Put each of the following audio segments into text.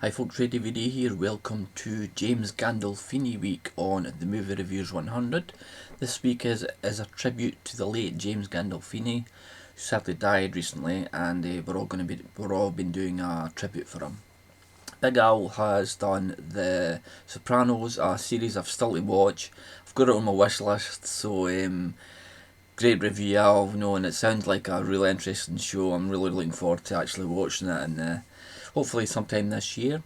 Hi folks, RAYDVD here. Welcome to James Gandolfini week on the Movie Reviewers 100. This week is a tribute to the late James Gandolfini, who sadly died recently, and we're all been doing a tribute for him. Big Al has done The Sopranos, a series I've still to watch. I've got it on my wish list, so great review, Al, and it sounds like a really interesting show. I'm really looking forward to actually watching it, and hopefully sometime this year.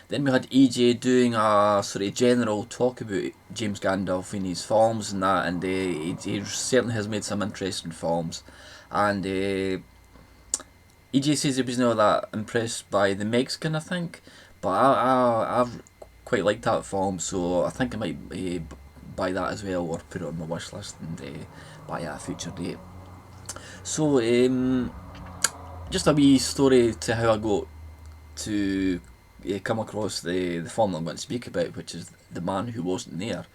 Then we had EJ doing a sort of general talk about James Gandolfini's films and that, and he certainly has made some interesting films. And EJ says he was not that impressed by The Mexican, I think, but I've quite liked that film, so I think I might buy that as well, or put it on my wish list and buy it at a future date. So just a wee story to how I got to come across the film I'm going to speak about, which is The Man Who Wasn't There.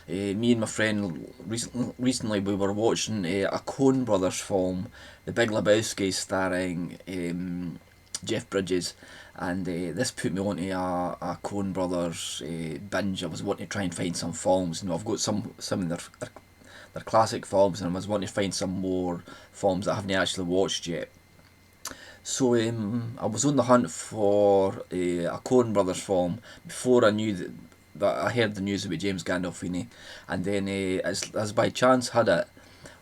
Me and my friend recently we were watching a Coen Brothers film, The Big Lebowski, starring Jeff Bridges, and this put me onto a Coen Brothers binge. I was wanting to try and find some films. I've got some of their classic films, and I was wanting to find some more films that I haven't actually watched yet. So I was on the hunt for a Coen Brothers film before I knew that I heard the news about James Gandolfini, and then as by chance had it,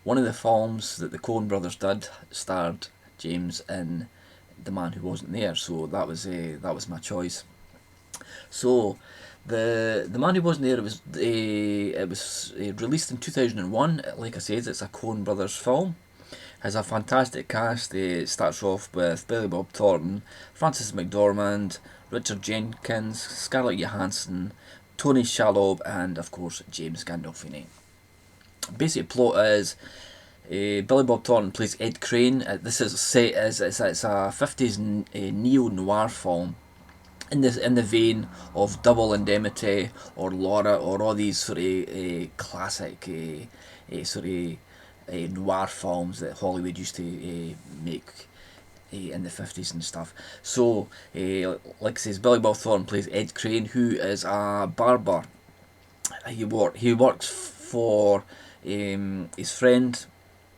one of the films that the Coen Brothers did starred James in The Man Who Wasn't There, so that was my choice. So the Man Who Wasn't There, it was released in 2001. Like I said, it's a Coen Brothers film. Has a fantastic cast. It starts off with Billy Bob Thornton, Frances McDormand, Richard Jenkins, Scarlett Johansson, Tony Shalhoub, and of course James Gandolfini. Basic plot is Billy Bob Thornton plays Ed Crane. This is set as it's a 50s neo noir film in the vein of Double Indemnity or Laura or all these sort of classic sort of noir films that Hollywood used to make in the 50s and stuff. So, like I says, Billy Bob Thornton plays Ed Crane, who is a barber. He works for his friend,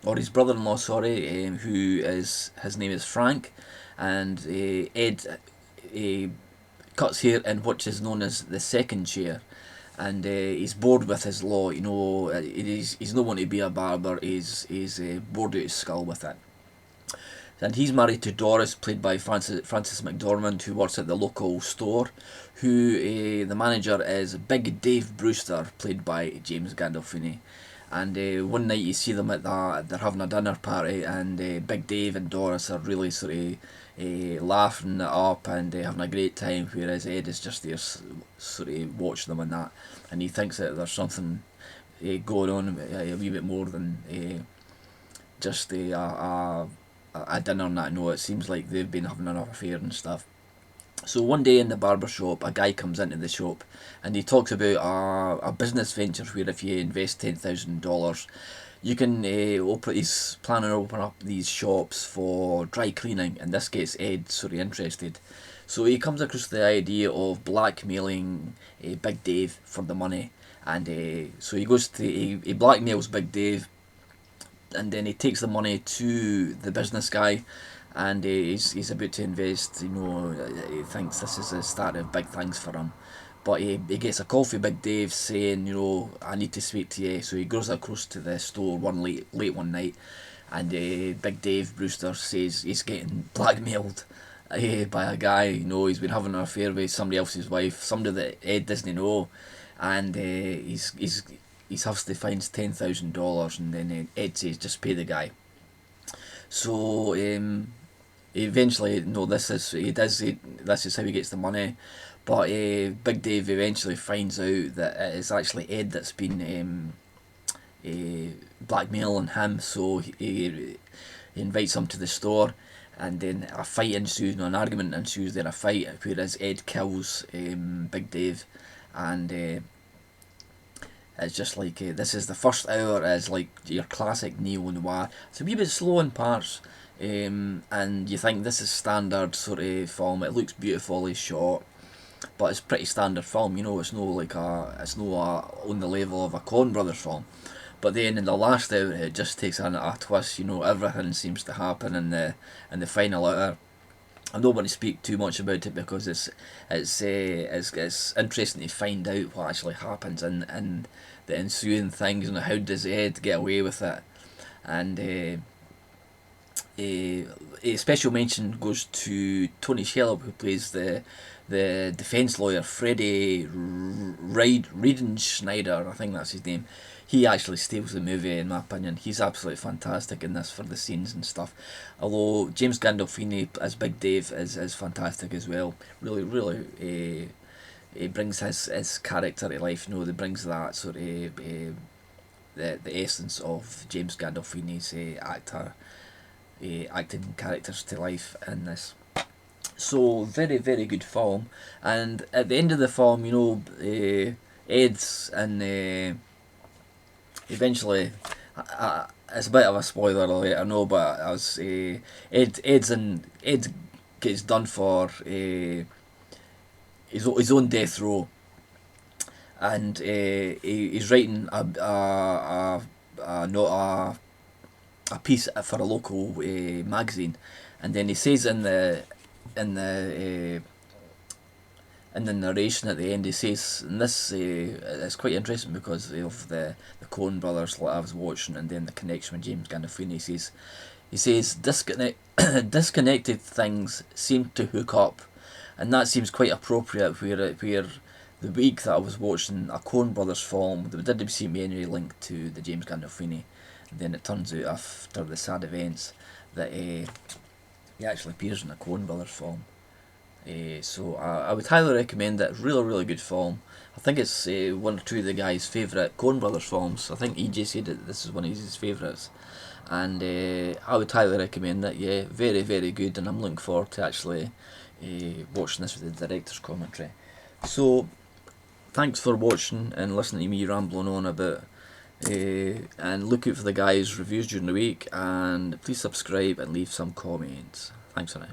or his brother-in-law, sorry, his name is Frank, and Ed cuts hair in what is known as the second chair, and he's bored with his law. He's not wanting to be a barber. He's bored out his skull with it. And he's married to Doris, played by Frances McDormand, who works at the local store. Who the manager is Big Dave Brewster, played by James Gandolfini. And one night you see them they're having a dinner party, and Big Dave and Doris are really sort of laughing it up and having a great time, whereas Ed is just there sort of watching them and that, and he thinks that there's something going on a wee bit more than just a dinner and that. No, it seems like they've been having an affair and stuff. So one day in the barber shop, a guy comes into the shop and he talks about a business venture where if you invest $10,000, you can he's planning to open up these shops for dry cleaning, and this gets Ed sort of interested. So he comes across the idea of blackmailing Big Dave for the money, and so he blackmails Big Dave, and then he takes the money to the business guy, and he's about to invest. He thinks this is the start of big things for him. But he gets a call from Big Dave saying, I need to speak to you. So he goes across to the store late one night, and Big Dave Brewster says he's getting blackmailed by a guy. He's been having an affair with somebody else's wife, somebody that Ed doesn't know, and he has to find $10,000, and then Ed says just pay the guy. So eventually, this is how he gets the money. But Big Dave eventually finds out that it is actually Ed that's been blackmailing him, so he invites him to the store, and then a fight ensues, an argument ensues, then a fight, whereas Ed kills Big Dave, and it's just like, this is the first hour is like your classic neo-noir. It's a wee bit slow in parts, and you think this is standard sort of film. It looks beautifully shot. but it's pretty standard film. You know, it's no like on the level of a Coen Brothers film. But then in the last hour, it just takes a twist. You know, everything seems to happen in the final hour. I don't want to speak too much about it because it's interesting to find out what actually happens in the ensuing things. You know, how does Ed get away with it? And a special mention goes to Tony Shelby, who plays the defence lawyer Freddie Riedenschneider, I think that's his name. He actually steals the movie, in my opinion. He's absolutely fantastic in this for the scenes and stuff. Although James Gandolfini as Big Dave is fantastic as well. Really, he brings his character to life. You know, he brings that sort of the essence of James Gandolfini's acting characters to life in this. So very good film, and at the end of the film, you know, Ed's and eventually, it's a bit of a spoiler alert, I know, but I was Ed gets done for his own death row, and he's writing a piece for a local magazine, and then he says in the narration at the end, he says, and this it's quite interesting because of the Coen Brothers that I was watching, and then the connection with James Gandolfini. He says disconnected things seem to hook up, and that seems quite appropriate where the week that I was watching a Coen Brothers film, there didn't seem any link to the James Gandolfini. And then it turns out after the sad events that he actually appears in a Coen Brothers film. So I would highly recommend it. Really good film. I think it's one or two of the guys' favourite Coen Brothers films. I think EJ said that this is one of his favourites. And I would highly recommend it. Yeah, very good. And I'm looking forward to actually watching this with the director's commentary. So thanks for watching and listening to me rambling on about and look out for the guys' reviews during the week, and please subscribe and leave some comments. Thanks for now.